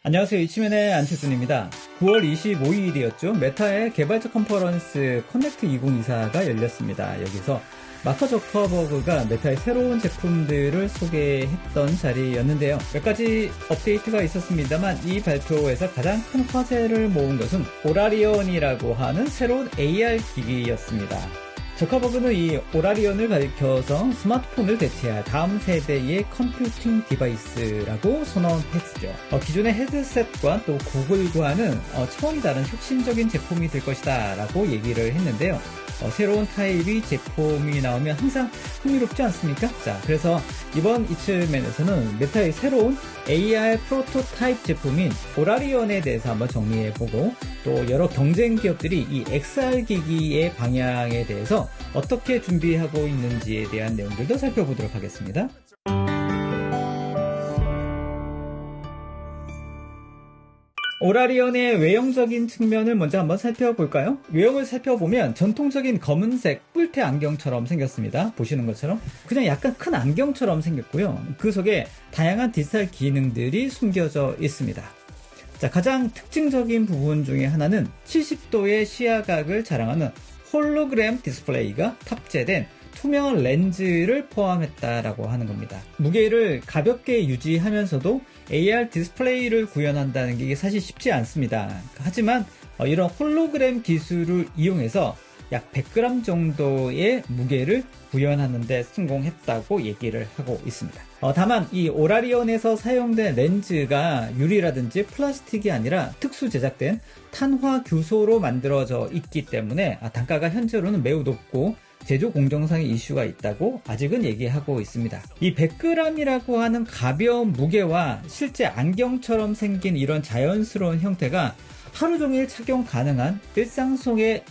안녕하세요. 이치맨의 안철순입니다. 9월 25일이었죠. 메타의 개발자 컨퍼런스 커넥트 2024가 열렸습니다. 여기서 마크 저커버그가 메타의 새로운 제품들을 소개했던 자리였는데요. 몇 가지 업데이트가 있었습니다만 이 발표에서 가장 큰 화제를 모은 것은 오라리언이라고 하는 새로운 AR 기기였습니다. 저커버그는 이 오라리언을 밝혀서 스마트폰을 대체할 다음 세대의 컴퓨팅 디바이스라고 선언했죠. 기존의 헤드셋과 또 구글과는 차원이 다른 혁신적인 제품이 될 것이다 라고 얘기를 했는데요. 새로운 타입의 제품이 나오면 항상 흥미롭지 않습니까? 자, 그래서 이번 이츠맨에서는 메타의 새로운 AR 프로토타입 제품인 오라리언에 대해서 한번 정리해보고 또 여러 경쟁 기업들이 이 XR 기기의 방향에 대해서 어떻게 준비하고 있는지에 대한 내용들도 살펴보도록 하겠습니다. 오라리언의 외형적인 측면을 먼저 한번 살펴볼까요? 외형을 살펴보면 전통적인 검은색 뿔테 안경처럼 생겼습니다. 보시는 것처럼 그냥 약간 큰 안경처럼 생겼고요. 그 속에 다양한 디지털 기능들이 숨겨져 있습니다. 자, 가장 특징적인 부분 중에 하나는 70도의 시야각을 자랑하는 홀로그램 디스플레이가 탑재된 투명한 렌즈를 포함했다라고 하는 겁니다. 무게를 가볍게 유지하면서도 AR 디스플레이를 구현한다는 게 사실 쉽지 않습니다. 하지만 이런 홀로그램 기술을 이용해서 약 100g 정도의 무게를 구현하는 데 성공했다고 얘기를 하고 있습니다. 다만 이 오라리언에서 사용된 렌즈가 유리라든지 플라스틱이 아니라 특수 제작된 탄화 규소로 만들어져 있기 때문에 단가가 현재로는 매우 높고 제조 공정상의 이슈가 있다고 아직은 얘기하고 있습니다. 이 100g이라고 하는 가벼운 무게와 실제 안경처럼 생긴 이런 자연스러운 형태가 하루 종일 착용 가능한 일상 속에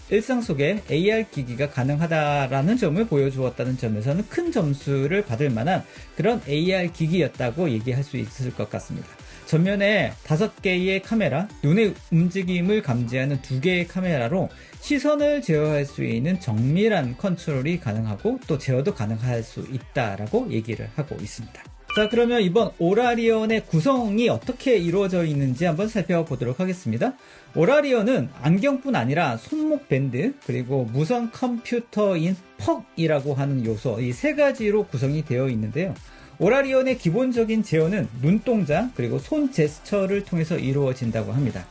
AR 기기가 가능하다라는 점을 보여주었다는 점에서는 큰 점수를 받을 만한 그런 AR 기기였다고 얘기할 수 있을 것 같습니다. 전면에 5개의 카메라, 눈의 움직임을 감지하는 2개의 카메라로 시선을 제어할 수 있는 정밀한 컨트롤이 가능하고 또 제어도 가능할 수 있다라고 얘기를 하고 있습니다. 자, 그러면 이번 오라리언의 구성이 어떻게 이루어져 있는지 한번 살펴보도록 하겠습니다. 오라리언은 안경뿐 아니라 손목 밴드 그리고 무선 컴퓨터인 퍽이라고 하는 요소 이 3가지로 구성이 되어 있는데요. 오라리언의 기본적인 제어는 눈동자 그리고 손 제스처를 통해서 이루어진다고 합니다.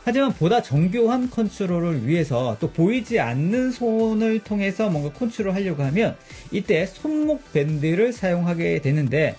하지만 보다 정교한 컨트롤을 위해서 또 보이지 않는 손을 통해서 뭔가 컨트롤하려고 하면 이때 손목 밴드를 사용하게 되는데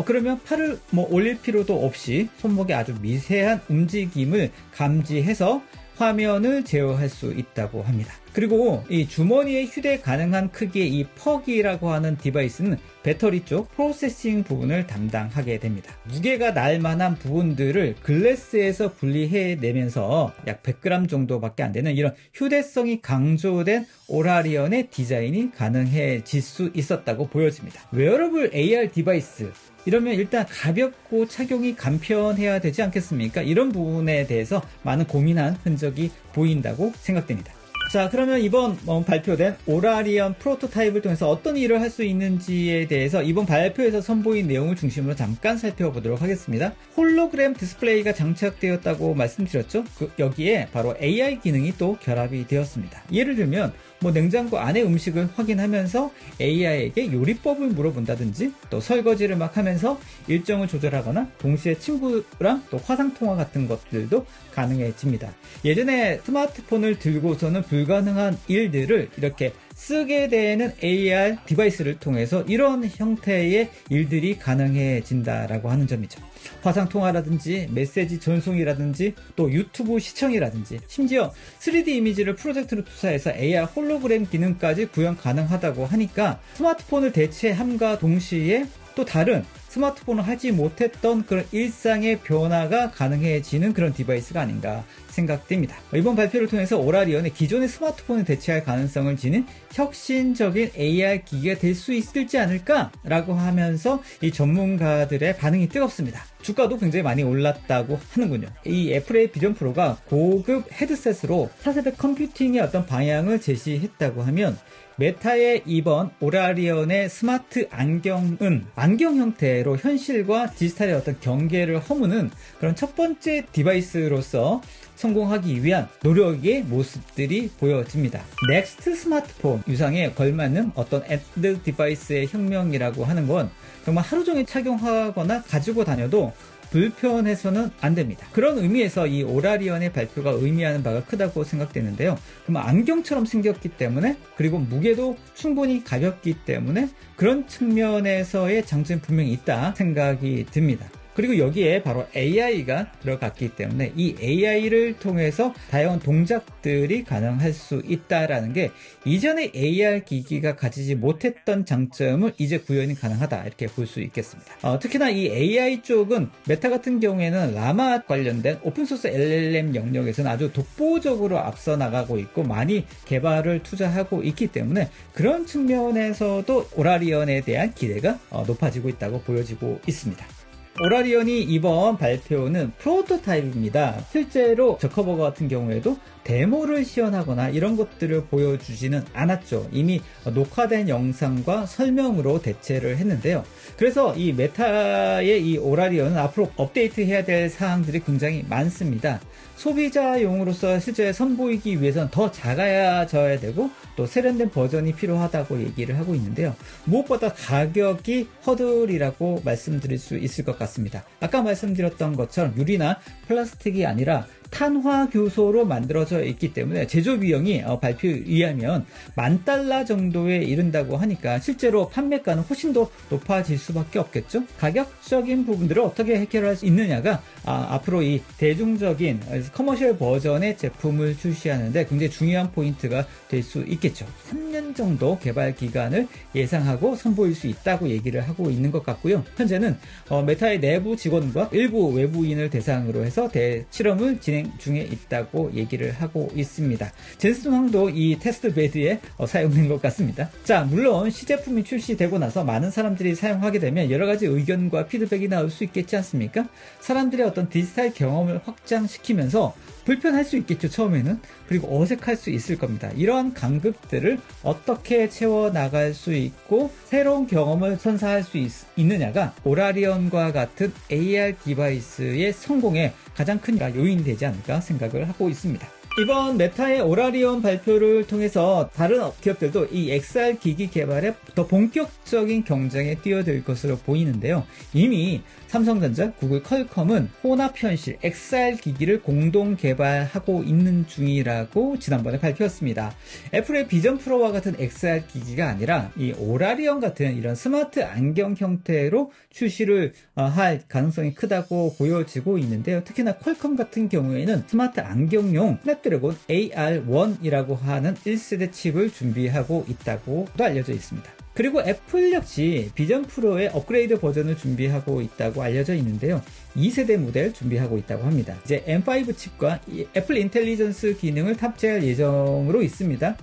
그러면 팔을 올릴 필요도 없이 손목의 아주 미세한 움직임을 감지해서 화면을 제어할 수 있다고 합니다. 그리고 이 주머니에 휴대 가능한 크기의 이 퍽이라고 하는 디바이스는 배터리 쪽 프로세싱 부분을 담당하게 됩니다. 무게가 날 만한 부분들을 글래스에서 분리해내면서 약 100g 정도밖에 안 되는 이런 휴대성이 강조된 오라리언의 디자인이 가능해질 수 있었다고 보여집니다. 웨어러블 AR 디바이스 이러면 일단 가볍고 착용이 간편해야 되지 않겠습니까? 이런 부분에 대해서 많은 고민한 흔적이 보인다고 생각됩니다. 자, 그러면 이번 발표된 오라리언 프로토타입을 통해서 어떤 일을 할 수 있는지에 대해서 이번 발표에서 선보인 내용을 중심으로 잠깐 살펴보도록 하겠습니다. 홀로그램 디스플레이가 장착되었다고 말씀드렸죠? 여기에 바로 AI 기능이 또 결합이 되었습니다. 예를 들면 냉장고 안에 음식을 확인하면서 AI에게 요리법을 물어본다든지 또 설거지를 막 하면서 일정을 조절하거나 동시에 친구랑 또 화상통화 같은 것들도 가능해집니다. 예전에 스마트폰을 들고서는 불가능한 일들을 이렇게 쓰게 되는 AR 디바이스를 통해서 이런 형태의 일들이 가능해진다라고 하는 점이죠. 화상통화라든지 메시지 전송이라든지 또 유튜브 시청이라든지 심지어 3D 이미지를 프로젝트로 투사해서 AR 홀로그램 기능까지 구현 가능하다고 하니까 스마트폰을 대체함과 동시에 또 다른 스마트폰을 하지 못했던 그런 일상의 변화가 가능해지는 그런 디바이스가 아닌가 생각됩니다. 이번 발표를 통해서 오라리언의 기존의 스마트폰을 대체할 가능성을 지닌 혁신적인 AR 기기가 될 수 있을지 않을까라고 하면서 이 전문가들의 반응이 뜨겁습니다. 주가도 굉장히 많이 올랐다고 하는군요. 이 애플의 비전 프로가 고급 헤드셋으로 차세대 컴퓨팅의 어떤 방향을 제시했다고 하면 메타의 이번 오라리언의 스마트 안경은 안경 형태의 대로 현실과 디지털의 어떤 경계를 허무는 그런 첫 번째 디바이스로서 성공하기 위한 노력의 모습들이 보여집니다. 넥스트 스마트폰 유상에 걸맞는 어떤 엔드 디바이스의 혁명이라고 하는 건 정말 하루 종일 착용하거나 가지고 다녀도 불편해서는 안 됩니다. 그런 의미에서 이 오라리언의 발표가 의미하는 바가 크다고 생각되는데요. 그럼 안경처럼 생겼기 때문에, 그리고 무게도 충분히 가볍기 때문에 그런 측면에서의 장점이 분명히 있다 생각이 듭니다. 그리고 여기에 바로 AI가 들어갔기 때문에 이 AI를 통해서 다양한 동작들이 가능할 수 있다라는 게 이전의 AR 기기가 가지지 못했던 장점을 이제 구현이 가능하다, 이렇게 볼 수 있겠습니다. 특히나 이 AI 쪽은 메타 같은 경우에는 라마 관련된 오픈소스 LLM 영역에서는 아주 독보적으로 앞서 나가고 있고 많이 개발을 투자하고 있기 때문에 그런 측면에서도 오라리언에 대한 기대가 높아지고 있다고 보여지고 있습니다. 오라리언이 이번 발표는 프로토타입입니다. 실제로 저커버거 같은 경우에도 데모를 시연하거나 이런 것들을 보여주지는 않았죠. 이미 녹화된 영상과 설명으로 대체를 했는데요. 그래서 이 메타의 이 오라리언은 앞으로 업데이트해야 될 사항들이 굉장히 많습니다. 소비자용으로서 실제 선보이기 위해서는 더 작아져야 되고 또 세련된 버전이 필요하다고 얘기를 하고 있는데요. 무엇보다 가격이 허들이라고 말씀드릴 수 있을 것 같습니다. 아까 말씀드렸던 것처럼 유리나 플라스틱이 아니라 탄화 교소로 만들어져 있기 때문에 제조 비용이 발표에 의하면 $10,000 정도에 이른다고 하니까 실제로 판매가는 훨씬 더 높아질 수밖에 없겠죠. 가격적인 부분들을 어떻게 해결할 수 있느냐가 앞으로 이 대중적인 커머셜 버전의 제품을 출시하는데 굉장히 중요한 포인트가 될 수 있겠죠. 3년 정도 개발 기간을 예상하고 선보일 수 있다고 얘기를 하고 있는 것 같고요. 현재는 메타의 내부 직원과 일부 외부인을 대상으로 해서 실험을 진행 중에 있다고 얘기를 하고 있습니다. 젠슨 황도 이 테스트 베드에 사용된 것 같습니다. 자, 물론 시제품이 출시되고 나서 많은 사람들이 사용하게 되면 여러 가지 의견과 피드백이 나올 수 있겠지 않습니까? 사람들의 어떤 디지털 경험을 확장시키면서 불편할 수 있겠죠, 처음에는. 그리고 어색할 수 있을 겁니다. 이러한 간극들을 어떻게 채워나갈 수 있고 새로운 경험을 선사할 수 있느냐가 오라리언과 같은 AR 디바이스의 성공에 가장 큰 요인이 되지 않을까 생각을 하고 있습니다. 이번 메타의 오라리언 발표를 통해서 다른 기업들도 이 XR 기기 개발에 더 본격적인 경쟁에 뛰어들 것으로 보이는데요. 이미 삼성전자, 구글, 퀄컴은 혼합현실 XR 기기를 공동 개발하고 있는 중이라고 지난번에 밝혔습니다. 애플의 비전 프로와 같은 XR 기기가 아니라 이 오라리언 같은 이런 스마트 안경 형태로 출시를 할 가능성이 크다고 보여지고 있는데요. 특히나 퀄컴 같은 경우에는 스마트 안경용 스냅드래곤 AR1이라고 하는 1세대 칩을 준비하고 있다고도 알려져 있습니다. 그리고 애플 역시 비전 프로의 업그레이드 버전을 준비하고 있다고 알려져 있는데요. 2세대 모델 준비하고 있다고 합니다. 이제 M5 칩과 애플 인텔리전스 기능을 탑재할 예정으로 있습니다.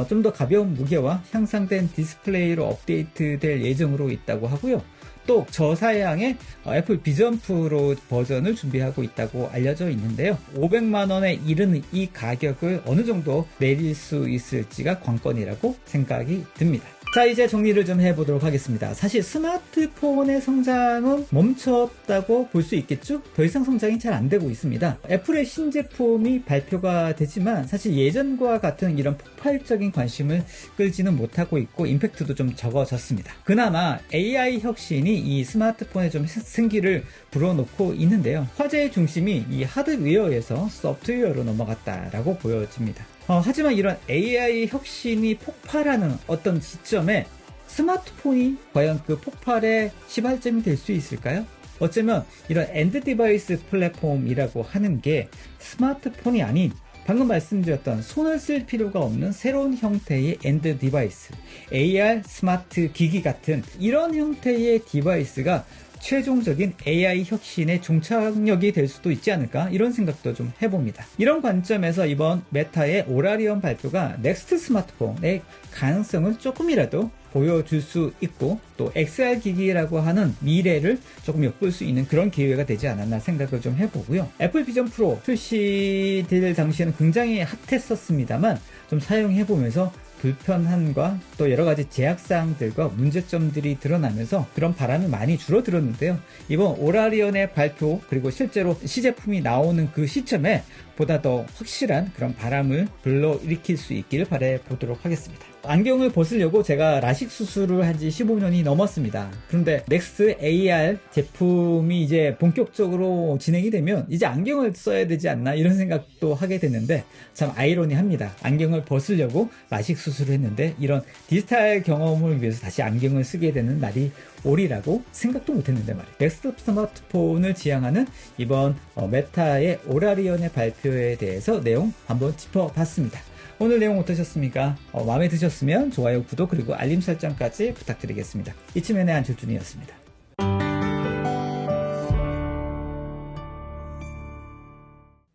좀 더 가벼운 무게와 향상된 디스플레이로 업데이트될 예정으로 있다고 하고요. 또 저사양의 애플 비전 프로 버전을 준비하고 있다고 알려져 있는데요. 500만 원에 이르는 이 가격을 어느 정도 내릴 수 있을지가 관건이라고 생각이 듭니다. 자, 이제 정리를 좀 해보도록 하겠습니다. 사실 스마트폰의 성장은 멈췄다고 볼 수 있겠죠? 더 이상 성장이 잘 안 되고 있습니다. 애플의 신제품이 발표가 되지만 사실 예전과 같은 이런 폭발적인 관심을 끌지는 못하고 있고 임팩트도 좀 적어졌습니다. 그나마 AI 혁신이 이 스마트폰에 좀 생기를 불어넣고 있는데요. 화제의 중심이 이 하드웨어에서 소프트웨어로 넘어갔다라고 보여집니다. 하지만 이런 AI 혁신이 폭발하는 어떤 시점에 스마트폰이 과연 그 폭발의 시발점이 될 수 있을까요? 어쩌면 이런 엔드 디바이스 플랫폼이라고 하는 게 스마트폰이 아닌 방금 말씀드렸던 손을 쓸 필요가 없는 새로운 형태의 엔드 디바이스, AR 스마트 기기 같은 이런 형태의 디바이스가 최종적인 AI 혁신의 종착역이 될 수도 있지 않을까, 이런 생각도 좀 해봅니다. 이런 관점에서 이번 메타의 오라리언 발표가 넥스트 스마트폰의 가능성을 조금이라도 보여줄 수 있고 또 XR 기기라고 하는 미래를 조금 엿볼 수 있는 그런 기회가 되지 않았나 생각을 좀 해보고요. 애플 비전 프로 출시될 당시에는 굉장히 핫했었습니다만 좀 사용해보면서 불편함과 또 여러 가지 제약사항들과 문제점들이 드러나면서 그런 바람이 많이 줄어들었는데요. 이번 오라리언의 발표 그리고 실제로 시제품이 나오는 그 시점에 보다 더 확실한 그런 바람을 불러일으킬 수 있기를 바라보도록 하겠습니다. 안경을 벗으려고 제가 라식 수술을 한 지 15년이 넘었습니다. 그런데 넥스 AR 제품이 이제 본격적으로 진행이 되면 이제 안경을 써야 되지 않나 이런 생각도 하게 됐는데 참 아이러니합니다. 안경을 벗으려고 라식 수술을 했는데 이런 디지털 경험을 위해서 다시 안경을 쓰게 되는 날이 오리라고 생각도 못했는데 말이에요. 넥스트 스마트폰을 지향하는 이번 메타의 오라리언의 발표에 대해서 내용 한번 짚어봤습니다. 오늘 내용 어떠셨습니까? 마음에 드셨으면 좋아요, 구독 그리고 알림 설정까지 부탁드리겠습니다. 이치맨의 안철준이었습니다.